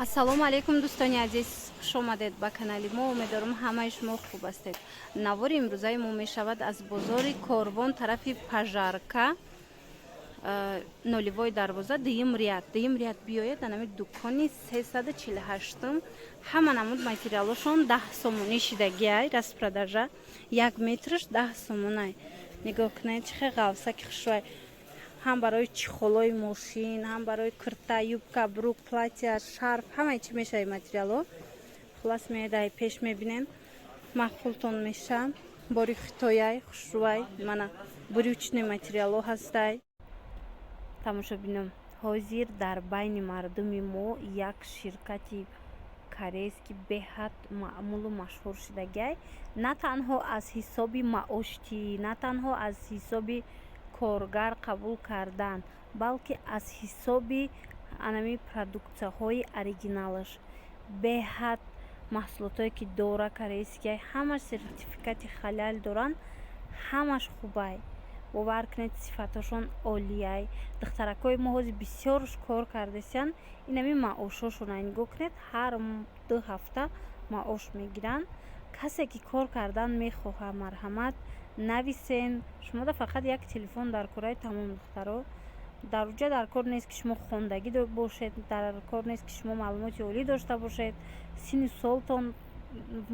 ассалому алайкум дӯстони азиз, хуш омадед ба канали мо. Умедворам ҳамаи шумо хуб ҳастед. Навори имрӯзаи мо мешавад аз бозори Корвон тарафи Пажарка, ноливои дарвоза, дуюм ряд биёед дар намуд дукони 348 ҳама намуд материалошон 10 сомонӣ шидагиай, распродажа 1 метраш 10 сомонай. Нигоҳ кунед чихе ғавсаки хушвай. Ҳам барои чихолои мошин, ҳам барои курта, юбка, брук, платья, шарф, ҳамаи чӣ мешави материалҳо. Хулас меедай пеш мебинен, махултон меша. Бори хитояй, хушрӯай, мана брючни материалҳо ҳастай. Тамошо бинем. Ҳозир дар байни мардуми мо як ширкати корейст ки беҳад маъмулу машҳур шидагиай. На танҳо аз ҳисоби маоштӣ, на танҳо аз ҳисоби коргар қабул кардан, балки аз ҳисоби анами продуксияҳои оригиналаш. Беҳад маҳсулотое ки дора корейския, ҳамаш сертификати халал доранд, ҳамаш хубай. бовар кунед сифаташон олияй. Духтаракҳои мо ҳозир бисёр кор кардасиян, инами маошошонай. Нигоҳ кунед ҳар 2 ҳафта маош мегиранд. Касе ки кор кардан мехоҳад марҳамат, нависен. Шумода фақат як телефон дар кораи тамом духтаро. Даруҷа дар кор нест ки шумо хондагӣ бошед, дар кор нест ки шумо маълумоти олӣ дошта бошед, синну солтон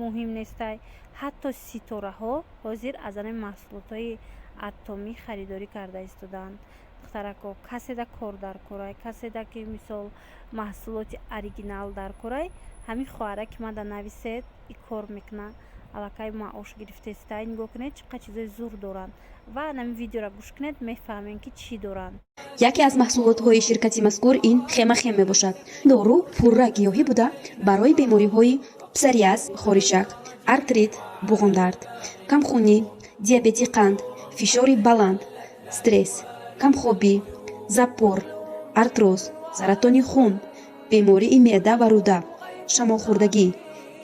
муҳим нестай. ҳатто ситораҳо ҳозир аз ани маҳсулотҳои атомӣ харидорӣ карда истодаанд. духтарако, каседа кор дар корай, каседа ки мисол маҳсулоти оригинал дар корай, ҳамин хоҳара ки мада нависед и кор мекуна, аллакай маош гирифтестай. нигоҳ кунед чӣ қадar чизои зур доранд ва нами видеора гӯш кунед мефаҳмем ки чӣ доранд. яке аз маҳсулотҳои ширкати мазкур ин хемахем мебошад. дору пурра гиёҳӣ буда барои бемориҳои псориаз, хоришак, артрит, буғумдард, камхунӣ, диабети қанд, фишори баланд, стресс, камхобӣ, запор, артроз, саратони хун, бемории меъда ва рӯда, шамолхӯрдагӣ,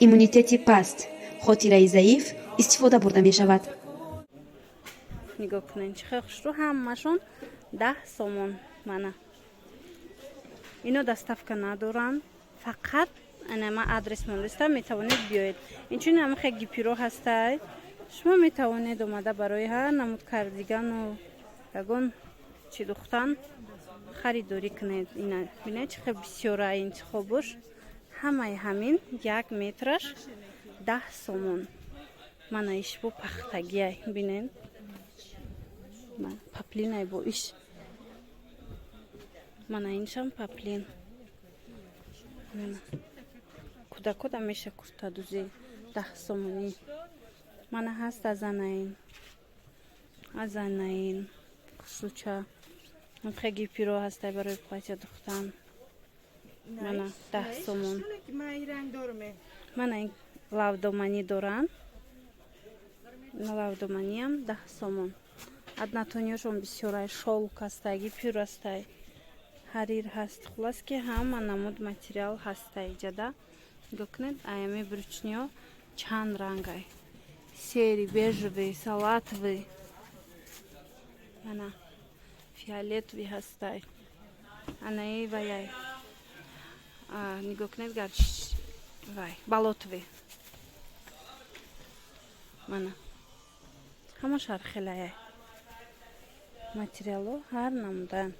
иммунитети паст, хотираи заиф истифода бурда мешавад. нигоҳ кунед чихе хушрӯ, ҳамашон 10 сомон. мана ино доставка надоранд, фақат анама адрес мондаста метавонед биёед. инчунин ҳама хе гипиро ҳастай. шумо метавонед омада барои ҳар намуд кардигану ягон чӣ духтан харидорӣ кунед. ина бинед чихе бисёрай интихобуш. ҳамаи ҳамин 1 метраш 10 сомон. мана иш бо пахтагиай бинед. паплинай бо иш. мана иншам паплин. куда меша куртадузи 10 сомонӣ. мана ҳаст азанаин хушрӯча хеги пиро ҳастай барои платья духтан. мана 10 сомон. мана ин лавдоманӣ доранд. лавдоманиам 10 сомон. аднатониёшон бисёрай, шолк ҳастай, гипюр ҳастай, ҳарир ҳаст. хулас ки ҳама намуд материал ҳастай иҷада. нигоҳ кунед аями брючниҳо чанд рангай. сери, бежевый, салатовый, ана фиолетовый ҳастай. анаи ваяй нигоҳ кунед гарч вай болотовый. мана ҳамаш ҳархелаяй. материалҳо ҳар намудан.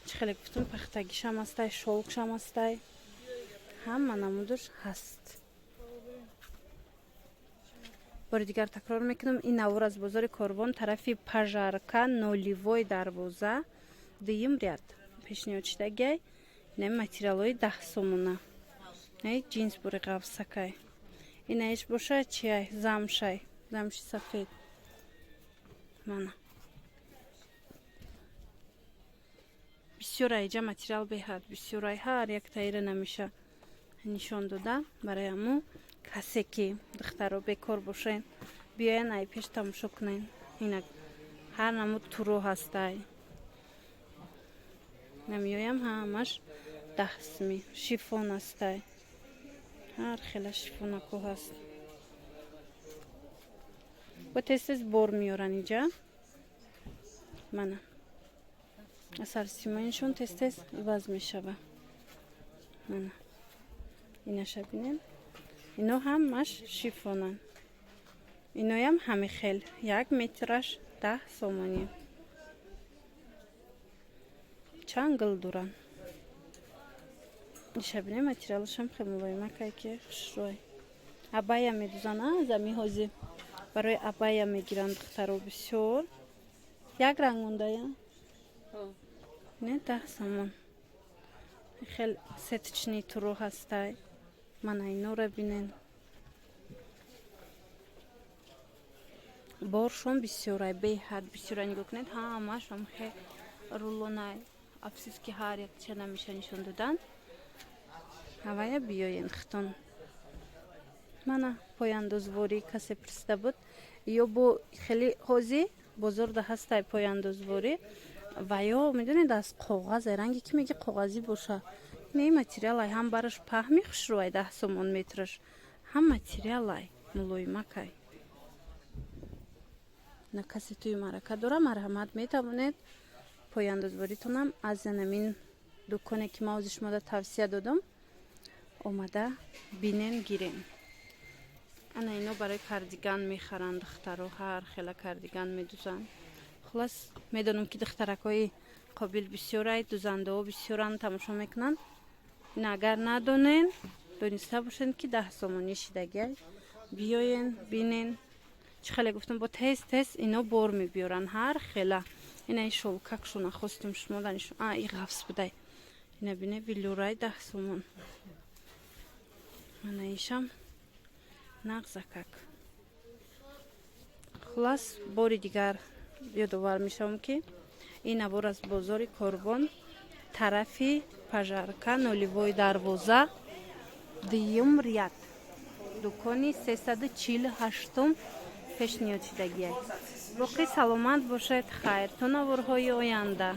чӣ хеле гуфтум, пахтагишам ҳастай, шолкшам ҳастай. ҳама намудаш ҳаст. бори дигар такрор мекунам, ин навор аз бозори Корвон тарафи Пажарка, ноливои дарвоза, дуюм ряд пешниҳод шидагиай. инами материалҳои 10 сомона. ҷинс бори ғавсакай. ина иш бошад чиай замшай, замши сафед. мана бисёрай иҷа материал беҳад бисёрай, ҳар як таира намеша нишон дода. барои аму касе ки духтаро бекор бошен биёян ай пеш тамошо кунен. ина ҳар намуд туро ҳастай. намиёям ҳамаш 10 сми. шифон ҳастай. ҳар хела шифонакҳо ҳаст. бо тез бор меёран иҷа. мана асарсимонишон тез иваз мешава. мана инаша бинем. Ино ҳамаш шифонан. Иноям ҳами хел 1 метраш 10 сомонӣ. Чангл дуран. Инаша бинем материалашам хеле мулоимакай ки хушрӯй. Абая медузан замиҳози барои абая мегиранд духтаро бисёр. Як ранг мондая? Не 10 сомон. Хеле сеточни туру ҳастай. Мана инора бинен. Боршон бисёрай, беҳад бисёрай. Нигоҳ кунед, ҳамашам хеле рулонай. Афсус ки ҳар як чиз намеша нишон додан. Ҳавая биёен хитон. Мана пояндозворӣ касе пурсида буд. Ё бо хеле ҳози бозор да ҳастай пояндозворӣ. Ва ё медонед аз коғаз ранги ки меги коғазӣ боша. Не материалай ҳам бараш паҳми хушрӯай 10 сомон метраш. Ҳам материалай мулоимакай. На касе туи марака дора марҳамат метавонед пояндозворитонам аз намин дуконе ки ма озиш мода тавсия додам омада бинен гирем. Ана ино барои кардиган мехаранд духтаро, ҳар хела кардиган медузанд. Хулас медонам ки духтаракҳои қобил бисёрай, дузандаҳо бисёранд, тамошо мекунанд. Ин агар надонен, дониста бошед ки 10 сомонӣ шидагиай. Биёен, бинен. Чӣ хеле гуфтам бо тез ино бор мебиёранд ҳар хела. Ина ин шолкакшо нахостим шумо данишон. И ғафс будай. Ина бине вилюрай 10 сомон. Мана ишам нағзакак. Хулас бори дигар ёдовар мешавам ки ин навор аз бозори Корбон, тарафи пажарка, нулевой дарвоза, дуюм ряд. Дукони 348 пешниҳодшидагиай. Боқӣ саломат бошед, хайр. То наворҳои оянда.